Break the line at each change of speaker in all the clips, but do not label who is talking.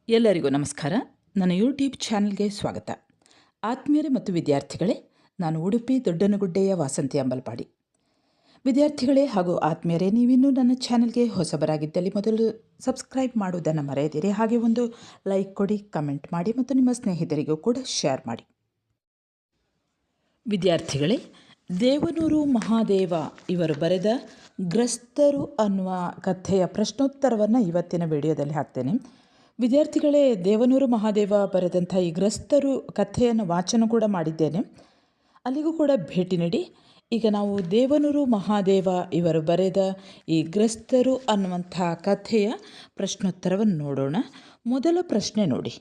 ಎಲ್ಲರಿಗೂ ನಮಸ್ಕಾರ. ನನ್ನ ಯೂಟ್ಯೂಬ್ ಚಾನಲ್ಗೆ ಸ್ವಾಗತ. ಆತ್ಮೀಯರೇ ಮತ್ತು ವಿದ್ಯಾರ್ಥಿಗಳೇ, ನಾನು ಉಡುಪಿ ದೊಡ್ಡನಗುಡ್ಡೆಯ ವಾಸಂತಿ ಅಂಬಲ್ಪಾಡಿ. ವಿದ್ಯಾರ್ಥಿಗಳೇ ಹಾಗೂ ಆತ್ಮೀಯರೇ, ನೀವಿನ್ನೂ ನನ್ನ ಚಾನಲ್ಗೆ ಹೊಸಬರಾಗಿದ್ದಲ್ಲಿ ಮೊದಲು ಸಬ್ಸ್ಕ್ರೈಬ್ ಮಾಡುವುದನ್ನು ಮರೆಯದಿರಿ. ಹಾಗೆ ಒಂದು ಲೈಕ್ ಕೊಡಿ, ಕಮೆಂಟ್ ಮಾಡಿ ಮತ್ತು ನಿಮ್ಮ ಸ್ನೇಹಿತರಿಗೂ ಕೂಡ ಶೇರ್ ಮಾಡಿ. ವಿದ್ಯಾರ್ಥಿಗಳೇ, ದೇವನೂರು ಮಹಾದೇವ ಇವರು ಬರೆದ ಗ್ರಸ್ತರು ಅನ್ನುವ ಕಥೆಯ ಪ್ರಶ್ನೋತ್ತರವನ್ನು ಇವತ್ತಿನ ವಿಡಿಯೋದಲ್ಲಿ ಹಾಕ್ತೇನೆ. ವಿದ್ಯಾರ್ಥಿಗಳೇ, ದೇವನೂರು ಮಹಾದೇವ ಬರೆದಂಥ ಈ ಗ್ರಸ್ತರು ಕಥೆಯನ್ನು ವಾಚನ ಕೂಡ ಮಾಡಿದ್ದೇನೆ, ಅಲ್ಲಿಗೂ ಕೂಡ ಭೇಟಿ ನೀಡಿ. ಈಗ ನಾವು ದೇವನೂರು ಮಹಾದೇವ ಇವರು ಬರೆದ ಈ ಗ್ರಸ್ತರು ಅನ್ನುವಂಥ ಕಥೆಯ ಪ್ರಶ್ನೋತ್ತರವನ್ನು ನೋಡೋಣ. ಮೊದಲ ಪ್ರಶ್ನೆ ನೋಡಿ.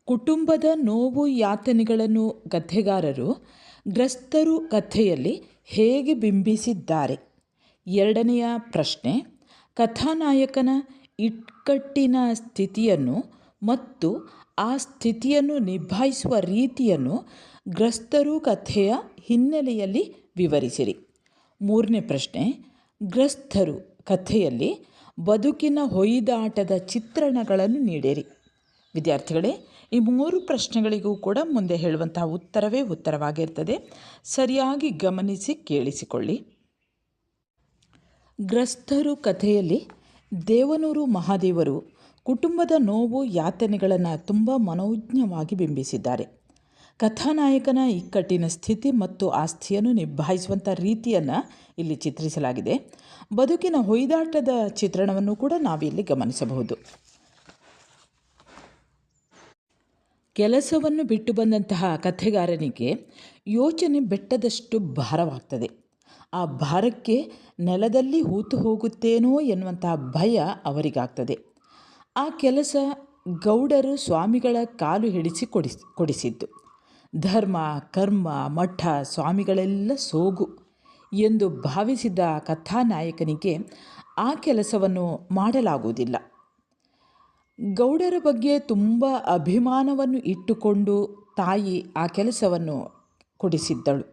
ಕುಟುಂಬದ ನೋವು ಯಾತನೆಗಳನ್ನು ಕಥೆಗಾರರು ಗ್ರಸ್ತರು ಕಥೆಯಲ್ಲಿ ಹೇಗೆ ಬಿಂಬಿಸಿದ್ದಾರೆ? ಎರಡನೆಯ ಪ್ರಶ್ನೆ, ಕಥಾನಾಯಕನ ಇಕ್ಕಟ್ಟಿನ ಸ್ಥಿತಿಯನ್ನು ಮತ್ತು ಆ ಸ್ಥಿತಿಯನ್ನು ನಿಭಾಯಿಸುವ ರೀತಿಯನ್ನು ಗ್ರಸ್ತರು ಕಥೆಯ ಹಿನ್ನೆಲೆಯಲ್ಲಿ ವಿವರಿಸಿರಿ. ಮೂರನೇ ಪ್ರಶ್ನೆ, ಗ್ರಸ್ತರು ಕಥೆಯಲ್ಲಿ ಬದುಕಿನ ಹೊಯ್ದಾಟದ ಚಿತ್ರಣಗಳನ್ನು ನೀಡಿರಿ. ವಿದ್ಯಾರ್ಥಿಗಳೇ, ಈ ಮೂರು ಪ್ರಶ್ನೆಗಳಿಗೂ ಕೂಡ ಮುಂದೆ ಹೇಳುವಂತಹ ಉತ್ತರವೇ ಉತ್ತರವಾಗಿರ್ತದೆ. ಸರಿಯಾಗಿ ಗಮನಿಸಿ ಕೇಳಿಸಿಕೊಳ್ಳಿ. ಗ್ರಸ್ತರು ಕಥೆಯಲ್ಲಿ ದೇವನೂರು ಮಹಾದೇವರು ಕುಟುಂಬದ ನೋವು ಯಾತನೆಗಳನ್ನು ತುಂಬ ಮನೋಜ್ಞವಾಗಿ ಬಿಂಬಿಸಿದ್ದಾರೆ. ಕಥಾನಾಯಕನ ಇಕ್ಕಟ್ಟಿನ ಸ್ಥಿತಿ ಮತ್ತು ಆಸ್ತಿಯನ್ನು ನಿಭಾಯಿಸುವಂಥ ರೀತಿಯನ್ನು ಇಲ್ಲಿ ಚಿತ್ರಿಸಲಾಗಿದೆ. ಬದುಕಿನ ಹೊಯ್ದಾಟದ ಚಿತ್ರಣವನ್ನು ಕೂಡ ನಾವಿಲ್ಲಿ ಗಮನಿಸಬಹುದು. ಕೆಲಸವನ್ನು ಬಿಟ್ಟು ಬಂದಂತಹ ಕಥೆಗಾರನಿಗೆ ಯೋಚನೆ ಬೆಟ್ಟದಷ್ಟು ಭಾರವಾಗ್ತದೆ. ಆ ಭಾರಕ್ಕೆ ನೆಲದಲ್ಲಿ ಹೂತು ಹೋಗುತ್ತೇನೋ ಎನ್ನುವಂತಹ ಭಯ ಅವರಿಗಾಗ್ತದೆ. ಆ ಕೆಲಸ ಗೌಡರು ಸ್ವಾಮಿಗಳ ಕಾಲು ಹಿಡಿಸಿ ಕೊಡಿಸಿದ್ದು. ಧರ್ಮ, ಕರ್ಮ, ಮಠ, ಸ್ವಾಮಿಗಳೆಲ್ಲ ಸೋಗು ಎಂದು ಭಾವಿಸಿದ ಕಥಾನಾಯಕನಿಗೆ ಆ ಕೆಲಸವನ್ನು ಮಾಡಲಾಗುವುದಿಲ್ಲ. ಗೌಡರ ಬಗ್ಗೆ ತುಂಬ ಅಭಿಮಾನವನ್ನು ಇಟ್ಟುಕೊಂಡು ತಾಯಿ ಆ ಕೆಲಸವನ್ನು ಕೊಡಿಸಿದ್ದಳು.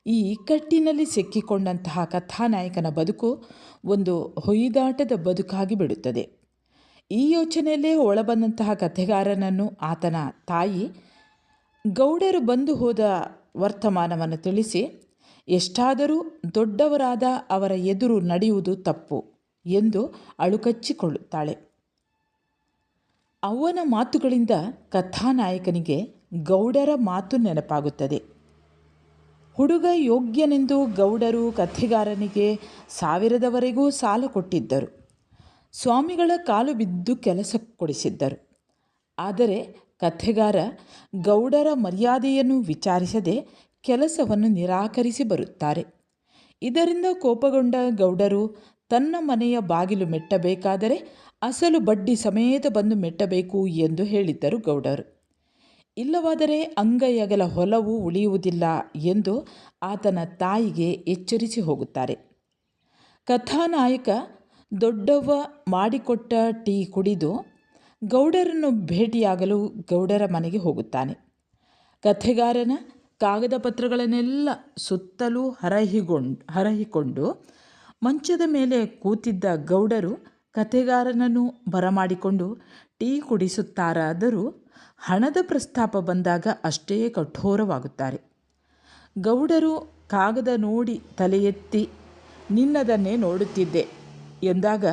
ಈ ಇಕ್ಕಟ್ಟಿನಲ್ಲಿ ಸಿಕ್ಕಿಕೊಂಡಂತಹ ಕಥಾನಾಯಕನ ಬದುಕು ಒಂದು ಹೊಯ್ದಾಟದ ಬದುಕಾಗಿ ಬಿಡುತ್ತದೆ. ಈ ಯೋಚನೆಯಲ್ಲೇ ಒಳಬಂದಂತಹ ಕಥೆಗಾರನನ್ನು ಆತನ ತಾಯಿ ಗೌಡರು ಬಂದು ಹೋದ ವರ್ತಮಾನವನ್ನು ತಿಳಿಸಿ, ಎಷ್ಟಾದರೂ ದೊಡ್ಡವರಾದ ಅವರ ಎದುರು ನಡೆಯುವುದು ತಪ್ಪು ಎಂದು ಅಳುಕಚ್ಚಿಕೊಳ್ಳುತ್ತಾಳೆ. ಅವನ ಮಾತುಗಳಿಂದ ಕಥಾನಾಯಕನಿಗೆ ಗೌಡರ ಮಾತು ನೆನಪಾಗುತ್ತದೆ. ಹುಡುಗ ಯೋಗ್ಯನೆಂದು ಗೌಡರು ಕಥೆಗಾರನಿಗೆ 1000ವರೆಗೂ ಸಾಲ ಕೊಟ್ಟಿದ್ದರು. ಸ್ವಾಮಿಗಳ ಕಾಲು ಬಿದ್ದು ಕೆಲಸ ಕೊಡಿಸಿದ್ದರು. ಆದರೆ ಕಥೆಗಾರ ಗೌಡರ ಮರ್ಯಾದೆಯನ್ನು ವಿಚಾರಿಸದೆ ಕೆಲಸವನ್ನು ನಿರಾಕರಿಸಿ ಬರುತ್ತಾರೆ. ಇದರಿಂದ ಕೋಪಗೊಂಡ ಗೌಡರು ತನ್ನ ಮನೆಯ ಬಾಗಿಲು ಮೆಟ್ಟಬೇಕಾದರೆ ಅಸಲು ಬಡ್ಡಿ ಸಮೇತ ಬಂದು ಮೆಟ್ಟಬೇಕು ಎಂದು ಹೇಳಿದ್ದರು ಗೌಡರು. ಇಲ್ಲವಾದರೆ ಅಂಗೈಯಗಲ ಹೊಲವು ಉಳಿಯುವುದಿಲ್ಲ ಎಂದು ಆತನ ತಾಯಿಗೆ ಎಚ್ಚರಿಸಿ ಹೋಗುತ್ತಾರೆ. ಕಥಾನಾಯಕ ದೊಡ್ಡವ್ವ ಮಾಡಿಕೊಟ್ಟ ಟೀ ಕುಡಿದು ಗೌಡರನ್ನು ಭೇಟಿಯಾಗಲು ಗೌಡರ ಮನೆಗೆ ಹೋಗುತ್ತಾನೆ. ಕಥೆಗಾರನ ಕಾಗದ ಪತ್ರಗಳನ್ನೆಲ್ಲ ಸುತ್ತಲೂ ಹರಹಿಕೊಂಡು ಮಂಚದ ಮೇಲೆ ಕೂತಿದ್ದ ಗೌಡರು ಕಥೆಗಾರನನ್ನು ಬರಮಾಡಿಕೊಂಡು ಟೀ ಕುಡಿಸುತ್ತಾರಾದರೂ ಹಣದ ಪ್ರಸ್ತಾಪ ಬಂದಾಗ ಅಷ್ಟೇ ಕಠೋರವಾಗುತ್ತಾರೆ. ಗೌಡರು ಕಾಗದ ನೋಡಿ ತಲೆ ಎತ್ತಿ ನಿನ್ನದನ್ನೇ ನೋಡುತ್ತಿದ್ದೆ ಎಂದಾಗ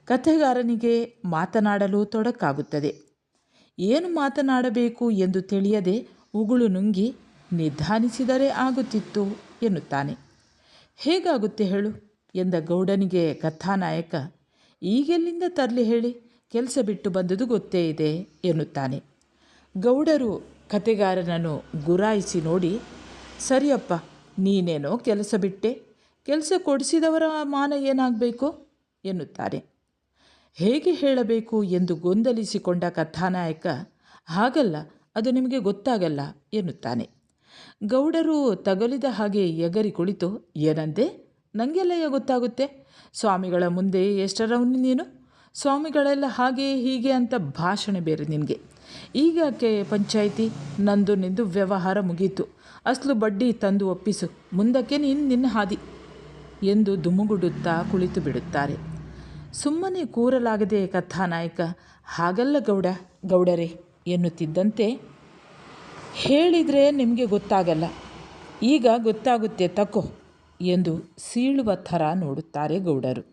ಕಥೆಗಾರನಿಗೆ ಮಾತನಾಡಲು ತೊಡಕಾಗುತ್ತದೆ. ಏನು ಮಾತನಾಡಬೇಕು ಎಂದು ತಿಳಿಯದೆ ಉಗುಳು ನುಂಗಿ ನಿಧಾನಿಸಿದರೆ ಆಗುತ್ತಿತ್ತು ಎನ್ನುತ್ತಾನೆ. ಹೇಗಾಗುತ್ತೆ ಹೇಳು ಎಂದ ಗೌಡನಿಗೆ ಕಥಾನಾಯಕ, ಈಗೆಲ್ಲಿಂದ ತರಲಿ ಹೇಳಿ, ಕೆಲಸ ಬಿಟ್ಟು ಬಂದುದು ಗೊತ್ತೇ ಇದೆ ಎನ್ನುತ್ತಾನೆ. ಗೌಡರು ಕಥೆಗಾರನನ್ನು ಗುರಾಯಿಸಿ ನೋಡಿ, ಸರಿಯಪ್ಪ, ನೀನೇನೋ ಕೆಲಸ ಬಿಟ್ಟೆ, ಕೆಲಸ ಕೊಡಿಸಿದವರ ಮಾನ ಏನಾಗಬೇಕು ಎನ್ನುತ್ತಾರೆ. ಹೇಗೆ ಹೇಳಬೇಕು ಎಂದು ಗೊಂದಲಿಸಿಕೊಂಡ ಕಥಾನಾಯಕ, ಹಾಗಲ್ಲ, ಅದು ನಿಮಗೆ ಗೊತ್ತಾಗಲ್ಲ ಎನ್ನುತ್ತಾನೆ. ಗೌಡರು ತಗಲಿದ ಹಾಗೆ ಎಗರಿ ಕುಳಿತು, ಏನಂದೆ, ನನಗೆಲ್ಲ ಗೊತ್ತಾಗುತ್ತೆ, ಸ್ವಾಮಿಗಳ ಮುಂದೆ ಎಷ್ಟರವನು ನೀನು, ಸ್ವಾಮಿಗಳೆಲ್ಲ ಹಾಗೆ ಹೀಗೆ ಅಂತ ಭಾಷಣ ಬೇರೆ ನಿನಗೆ. ಈಗಕ್ಕೆ ಪಂಚಾಯಿತಿ, ನಂದು ನಿಂದು ವ್ಯವಹಾರ ಮುಗೀತು, ಅಸಲು ಬಡ್ಡಿ ತಂದು ಒಪ್ಪಿಸು, ಮುಂದಕ್ಕೆ ನಿನ್ನ ಹಾದಿ ಎಂದು ದುಮುಗುಡುತ್ತಾ ಕುಳಿತು ಬಿಡುತ್ತಾರೆ. ಸುಮ್ಮನೆ ಕೂರಲಾಗದೆ ಕಥಾನಾಯಕ ಹಾಗಲ್ಲ ಗೌಡರೇ ಎನ್ನುತ್ತಿದ್ದಂತೆ, ಹೇಳಿದರೆ ನಿಮಗೆ ಗೊತ್ತಾಗಲ್ಲ, ಈಗ ಗೊತ್ತಾಗುತ್ತೆ ತಕೋ ಎಂದು ಸೀಳುವ ಥರ ನೋಡುತ್ತಾರೆ ಗೌಡರು.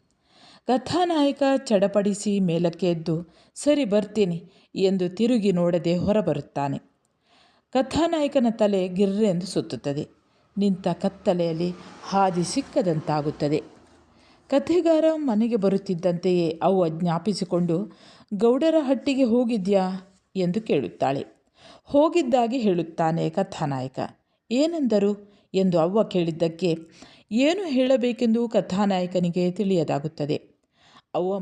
ಕಥಾನಾಯಕ ಚಡಪಡಿಸಿ ಮೇಲಕ್ಕೆ ಎದ್ದು ಸರಿ ಬರ್ತೀನಿ ಎಂದು ತಿರುಗಿ ನೋಡದೆ ಹೊರಬರುತ್ತಾನೆ. ಕಥಾನಾಯಕನ ತಲೆ ಗಿರ್ರೆಂದು ಸುತ್ತುತ್ತದೆ. ನಿಂತ ಕತ್ತಲೆಯಲ್ಲಿ ಹಾದಿ ಸಿಕ್ಕದಂತಾಗುತ್ತದೆ. ಕಥೆಗಾರ ಮನೆಗೆ ಬರುತ್ತಿದ್ದಂತೆಯೇ ಅವ್ವ ಜ್ಞಾಪಿಸಿಕೊಂಡು, ಗೌಡರ ಹಟ್ಟಿಗೆ ಹೋಗಿದ್ಯಾ ಎಂದು ಕೇಳುತ್ತಾಳೆ. ಹೋಗಿದ್ದಾಗಿ ಹೇಳುತ್ತಾನೆ ಕಥಾನಾಯಕ. ಏನಂದರು ಎಂದು ಅವ್ವ ಕೇಳಿದ್ದಕ್ಕೆ ಏನು ಹೇಳಬೇಕೆಂದು ಕಥಾನಾಯಕನಿಗೆ ತಿಳಿಯದಾಗುತ್ತದೆ. ಅವ್ವ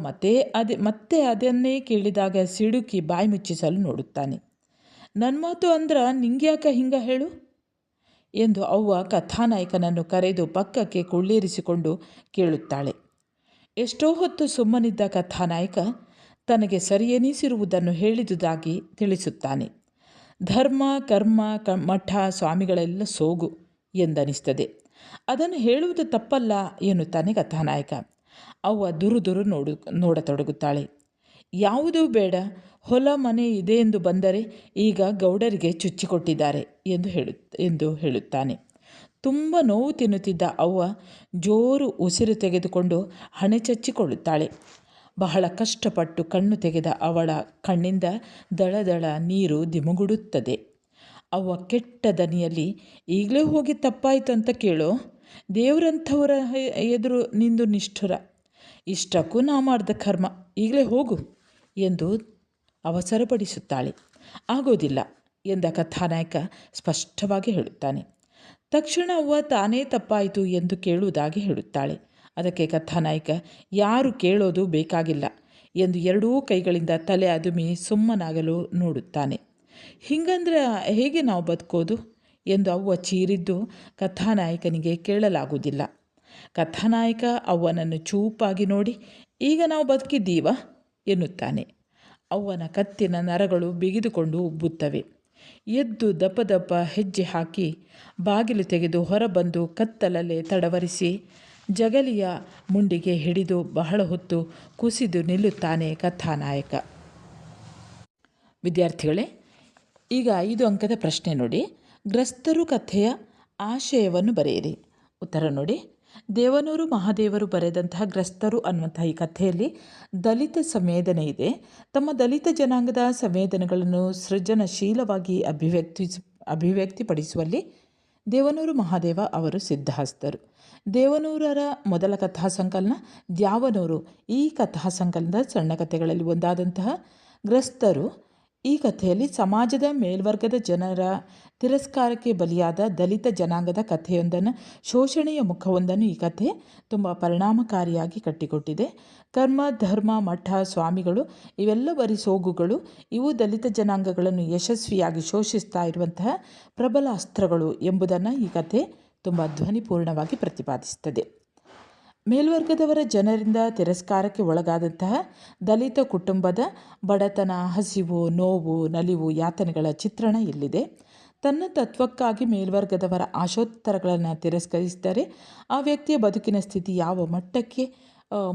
ಮತ್ತೆ ಅದನ್ನೇ ಕೇಳಿದಾಗ ಸಿಡುಕಿ ಬಾಯಿ ಮುಚ್ಚಿಸಲು ನೋಡುತ್ತಾನೆ. ನನ್ನ ಮಾತು ಅಂದ್ರ ನಿಂಗ್ಯಾಕ ಹಿಂಗ ಹೇಳು ಎಂದು ಅವ್ವ ಕಥಾನಾಯಕನನ್ನು ಕರೆದು ಪಕ್ಕಕ್ಕೆ ಕುಳ್ಳಿರಿಸಿಕೊಂಡು ಕೇಳುತ್ತಾಳೆ. ಎಷ್ಟೋ ಹೊತ್ತು ಸುಮ್ಮನಿದ್ದ ಕಥಾನಾಯಕ ತನಗೆ ಸರಿಯೆನಿಸಿರುವುದನ್ನು ಹೇಳಿದುದಾಗಿ ತಿಳಿಸುತ್ತಾನೆ. ಧರ್ಮ ಕರ್ಮ ಮಠ ಸ್ವಾಮಿಗಳೆಲ್ಲ ಸೋಗು ಎಂದನಿಸ್ತದೆ. ಅದನ್ನು ಹೇಳುವುದು ತಪ್ಪಲ್ಲ ಎನ್ನುತ್ತಾನೆ ಕಥಾನಾಯಕ. ಅವ್ವ ದುರು ನೋಡತೊಡಗುತ್ತಾಳೆ. ಯಾವುದೂ ಬೇಡ, ಹೊಲ ಮನೆ ಇದೆ ಎಂದು ಬಂದರೆ ಈಗ ಗೌಡರಿಗೆ ಚುಚ್ಚಿಕೊಟ್ಟಿದ್ದಾರೆ ಎಂದು ಹೇಳುತ್ತಾನೆ. ತುಂಬ ನೋವು ತಿನ್ನುತ್ತಿದ್ದ ಅವ್ವ ಜೋರು ಉಸಿರು ತೆಗೆದುಕೊಂಡು ಹಣೆ ಚಚ್ಚಿಕೊಳ್ಳುತ್ತಾಳೆ. ಬಹಳ ಕಷ್ಟಪಟ್ಟು ಕಣ್ಣು ತೆಗೆದ ಅವಳ ಕಣ್ಣಿಂದ ದಳದಳ ನೀರು ದಿಮುಗುಡುತ್ತದೆ. ಅವ್ವ ಕೆಟ್ಟ ದನಿಯಲ್ಲಿ, ಈಗಲೇ ಹೋಗಿ ತಪ್ಪಾಯಿತು ಅಂತ ಕೇಳೋ, ದೇವರಂಥವರ ಎದುರು ನಿಂದು ನಿಷ್ಠುರ, ಇಷ್ಟಕ್ಕೂ ನಾ ಮಾಡಿದ ಕರ್ಮ, ಈಗಲೇ ಹೋಗು ಎಂದು ಅವಸರಪಡಿಸುತ್ತಾಳೆ. ಆಗೋದಿಲ್ಲ ಎಂದ ಕಥಾನಾಯಕ ಸ್ಪಷ್ಟವಾಗಿ ಹೇಳುತ್ತಾನೆ. ತಕ್ಷಣ ಅವ್ವ ತಾನೇ ತಪ್ಪಾಯಿತು ಎಂದು ಕೇಳುವುದಾಗಿ ಹೇಳುತ್ತಾಳೆ. ಅದಕ್ಕೆ ಕಥಾನಾಯಕ ಯಾರು ಕೇಳೋದು ಬೇಕಾಗಿಲ್ಲ ಎಂದು ಎರಡೂ ಕೈಗಳಿಂದ ತಲೆ ಅದುಮಿ ಸುಮ್ಮನಾಗಲು ನೋಡುತ್ತಾನೆ. ಹಿಂಗಂದ್ರೆ ಹೇಗೆ ನಾವು ಬದುಕೋದು ಎಂದು ಅವ್ವ ಚೀರಿದ್ದು ಕಥಾನಾಯಕನಿಗೆ ಕೇಳಲಾಗುವುದಿಲ್ಲ. ಕಥಾನಾಯಕ ಅವ್ವನನ್ನು ಚೂಪಾಗಿ ನೋಡಿ, ಈಗ ನಾವು ಬದುಕಿದ್ದೀವ ಎನ್ನುತ್ತಾನೆ. ಅವ್ವನ ಕತ್ತಿನ ನರಗಳು ಬಿಗಿದುಕೊಂಡು ಉಬ್ಬುತ್ತವೆ. ಎದ್ದು ದಪ್ಪ ದಪ್ಪ ಹೆಜ್ಜೆ ಹಾಕಿ ಬಾಗಿಲು ತೆಗೆದು ಹೊರಬಂದು ಕತ್ತಲಲ್ಲೇ ತಡವರಿಸಿ ಜಗಲಿಯ ಮುಂಡಿಗೆ ಹಿಡಿದು ಬಹಳ ಹೊತ್ತು ಕುಸಿದು ನಿಲ್ಲುತ್ತಾನೆ ಕಥಾನಾಯಕ. ವಿದ್ಯಾರ್ಥಿಗಳೇ, ಈಗ 5 ಅಂಕದ ಪ್ರಶ್ನೆ ನೋಡಿ. ಗ್ರಸ್ತರು ಕಥೆಯ ಆಶಯವನ್ನು ಬರೆಯಿರಿ. ಉತ್ತರ ನೋಡಿ. ದೇವನೂರು ಮಹಾದೇವರು ಬರೆದಂತಹ ಗ್ರಸ್ತರು ಅನ್ನುವಂತಹ ಈ ಕಥೆಯಲ್ಲಿ ದಲಿತ ಸಂವೇದನೆ ಇದೆ. ತಮ್ಮ ದಲಿತ ಜನಾಂಗದ ಸಂವೇದನೆಗಳನ್ನು ಸೃಜನಶೀಲವಾಗಿ ಅಭಿವ್ಯಕ್ತಿಪಡಿಸುವಲ್ಲಿ ದೇವನೂರು ಮಹಾದೇವ ಅವರು ಸಿದ್ಧಹಸ್ತರು. ದೇವನೂರರ ಮೊದಲ ಕಥಾ ಸಂಕಲನ ದ್ಯಾವನೂರು. ಈ ಕಥಾ ಸಂಕಲನದ ಸಣ್ಣ ಕಥೆಗಳಲ್ಲಿ ಒಂದಾದಂತಹ ಗ್ರಸ್ತರು ಈ ಕಥೆಯಲ್ಲಿ ಸಮಾಜದ ಮೇಲ್ವರ್ಗದ ಜನರ ತಿರಸ್ಕಾರಕ್ಕೆ ಬಲಿಯಾದ ದಲಿತ ಜನಾಂಗದ ಕಥೆಯೊಂದನ್ನು, ಶೋಷಣೆಯ ಮುಖವೊಂದನ್ನು ಈ ಕಥೆ ತುಂಬ ಪರಿಣಾಮಕಾರಿಯಾಗಿ ಕಟ್ಟಿಕೊಟ್ಟಿದೆ. ಕರ್ಮ ಧರ್ಮ ಮಠ ಸ್ವಾಮಿಗಳು ಇವೆಲ್ಲ ಬರೀ ಸೋಗುಗಳು. ಇವು ದಲಿತ ಜನಾಂಗಗಳನ್ನು ಯಶಸ್ವಿಯಾಗಿ ಶೋಷಿಸ್ತಾ ಇರುವಂತಹ ಪ್ರಬಲ ಅಸ್ತ್ರಗಳು ಎಂಬುದನ್ನು ಈ ಕಥೆ ತುಂಬ ಧ್ವನಿಪೂರ್ಣವಾಗಿ ಪ್ರತಿಪಾದಿಸುತ್ತದೆ. ಮೇಲ್ವರ್ಗದವರ ಜನರಿಂದ ತಿರಸ್ಕಾರಕ್ಕೆ ಒಳಗಾದಂತಹ ದಲಿತ ಕುಟುಂಬದ ಬಡತನ, ಹಸಿವು, ನೋವು, ನಲಿವು, ಯಾತನೆಗಳ ಚಿತ್ರಣ ಇಲ್ಲಿದೆ. ತನ್ನ ತತ್ವಕ್ಕಾಗಿ ಮೇಲ್ವರ್ಗದವರ ಆಶೋತ್ತರಗಳನ್ನು ತಿರಸ್ಕರಿಸಿದರೆ ಆ ವ್ಯಕ್ತಿಯ ಬದುಕಿನ ಸ್ಥಿತಿ ಯಾವ ಮಟ್ಟಕ್ಕೆ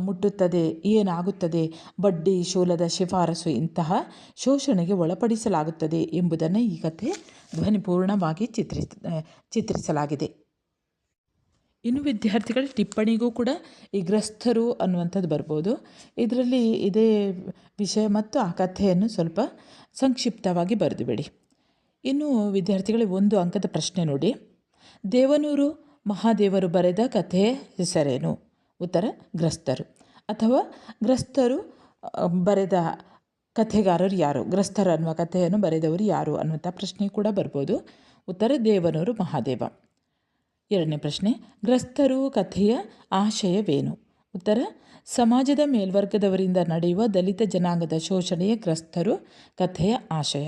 ಮುಟ್ಟುತ್ತದೆ, ಏನಾಗುತ್ತದೆ, ಬಡ್ಡಿ ಶೂಲದ ಶಿಫಾರಸು ಇಂತಹ ಶೋಷಣೆಗೆ ಒಳಪಡಿಸಲಾಗುತ್ತದೆ ಎಂಬುದನ್ನು ಈ ಕಥೆ ಧ್ವನಿಪೂರ್ಣವಾಗಿ ಚಿತ್ರಿಸಲಾಗಿದೆ. ಇನ್ನು ವಿದ್ಯಾರ್ಥಿಗಳ ಟಿಪ್ಪಣಿಗೂ ಕೂಡ ಈ ಗ್ರಸ್ತರು ಅನ್ನುವಂಥದ್ದು ಬರ್ಬೋದು. ಇದರಲ್ಲಿ ಇದೇ ವಿಷಯ ಮತ್ತು ಆ ಕಥೆಯನ್ನು ಸ್ವಲ್ಪ ಸಂಕ್ಷಿಪ್ತವಾಗಿ ಬರೆದು ಬಿಡಿ. ಇನ್ನು ವಿದ್ಯಾರ್ಥಿಗಳ 1 ಅಂಕದ ಪ್ರಶ್ನೆ ನೋಡಿ. ದೇವನೂರು ಮಹಾದೇವರು ಬರೆದ ಕಥೆಯ ಹೆಸರೇನು? ಉತ್ತರ ಗ್ರಸ್ತರು. ಅಥವಾ ಗ್ರಸ್ತರು ಬರೆದ ಕಥೆಗಾರರು ಯಾರು? ಗ್ರಸ್ತರು ಅನ್ನುವ ಕಥೆಯನ್ನು ಬರೆದವರು ಯಾರು ಅನ್ನುವಂಥ ಪ್ರಶ್ನೆ ಕೂಡ ಬರ್ಬೋದು. ಉತ್ತರ ದೇವನೂರು ಮಹಾದೇವ. 2ನೇ ಪ್ರಶ್ನೆ, ಗ್ರಸ್ತರು ಕಥೆಯ ಆಶಯವೇನು? ಉತ್ತರ ಸಮಾಜದ ಮೇಲ್ವರ್ಗದವರಿಂದ ನಡೆಯುವ ದಲಿತ ಜನಾಂಗದ ಶೋಷಣೆಯ ಗ್ರಸ್ತರು ಕಥೆಯ ಆಶಯ.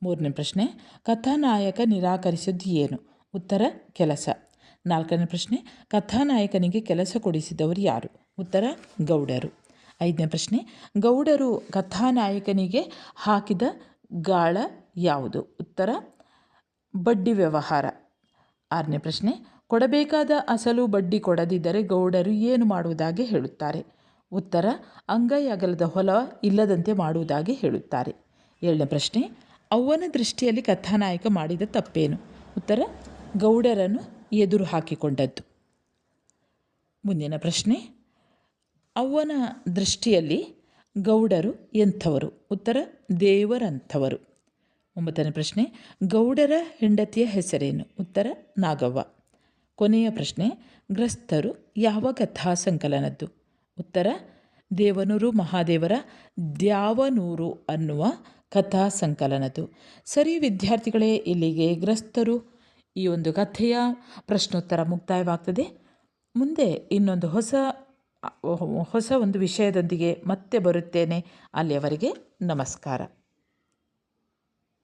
3ನೇ ಪ್ರಶ್ನೆ, ಕಥಾನಾಯಕ ನಿರಾಕರಿಸಿದ್ದು ಏನು? ಉತ್ತರ ಕೆಲಸ. 4ನೇ ಪ್ರಶ್ನೆ, ಕಥಾನಾಯಕನಿಗೆ ಕೆಲಸ ಕೊಡಿಸಿದವರು ಯಾರು? ಉತ್ತರ ಗೌಡರು. 5ನೇ ಪ್ರಶ್ನೆ, ಗೌಡರು ಕಥಾನಾಯಕನಿಗೆ ಹಾಕಿದ ಗಾಳ ಯಾವುದು? ಉತ್ತರ ಬಡ್ಡಿ ವ್ಯವಹಾರ. 6ನೇ ಪ್ರಶ್ನೆ, ಕೊಡಬೇಕಾದ ಅಸಲು ಬಡ್ಡಿ ಕೊಡದಿದ್ದರೆ ಗೌಡರು ಏನು ಮಾಡುವುದಾಗಿ ಹೇಳುತ್ತಾರೆ? ಉತ್ತರ ಅಂಗೈ ಅಗಲದ ಹೊಲ ಇಲ್ಲದಂತೆ ಮಾಡುವುದಾಗಿ ಹೇಳುತ್ತಾರೆ. 7ನೇ ಪ್ರಶ್ನೆ, ಅವ್ವನ ದೃಷ್ಟಿಯಲ್ಲಿ ಕಥಾನಾಯಕ ಮಾಡಿದ ತಪ್ಪೇನು? ಉತ್ತರ ಗೌಡರನ್ನು ಎದುರು ಹಾಕಿಕೊಂಡದ್ದು. ಮುಂದಿನ ಪ್ರಶ್ನೆ, ಅವ್ವನ ದೃಷ್ಟಿಯಲ್ಲಿ ಗೌಡರು ಎಂಥವರು? ಉತ್ತರ ದೇವರಂಥವರು. 9ನೇ ಪ್ರಶ್ನೆ, ಗೌಡರ ಹೆಂಡತಿಯ ಹೆಸರೇನು? ಉತ್ತರ ನಾಗವ್ವ. ಕೊನೆಯ ಪ್ರಶ್ನೆ, ಗ್ರಸ್ತರು ಯಾವ ಕಥಾ ಸಂಕಲನದ್ದು? ಉತ್ತರ ದೇವನೂರು ಮಹಾದೇವರ ದ್ಯಾವನೂರು ಅನ್ನುವ ಕಥಾ ಸಂಕಲನದ್ದು. ಸರಿ ವಿದ್ಯಾರ್ಥಿಗಳೇ, ಇಲ್ಲಿಗೆ ಗ್ರಸ್ತರು ಈ ಒಂದು ಕಥೆಯ ಪ್ರಶ್ನೋತ್ತರ ಮುಕ್ತಾಯವಾಗ್ತದೆ. ಮುಂದೆ ಇನ್ನೊಂದು ಹೊಸ ಒಂದು ವಿಷಯದೊಂದಿಗೆ ಮತ್ತೆ ಬರುತ್ತೇನೆ. ಅಲ್ಲಿಯವರೆಗೆ ನಮಸ್ಕಾರ.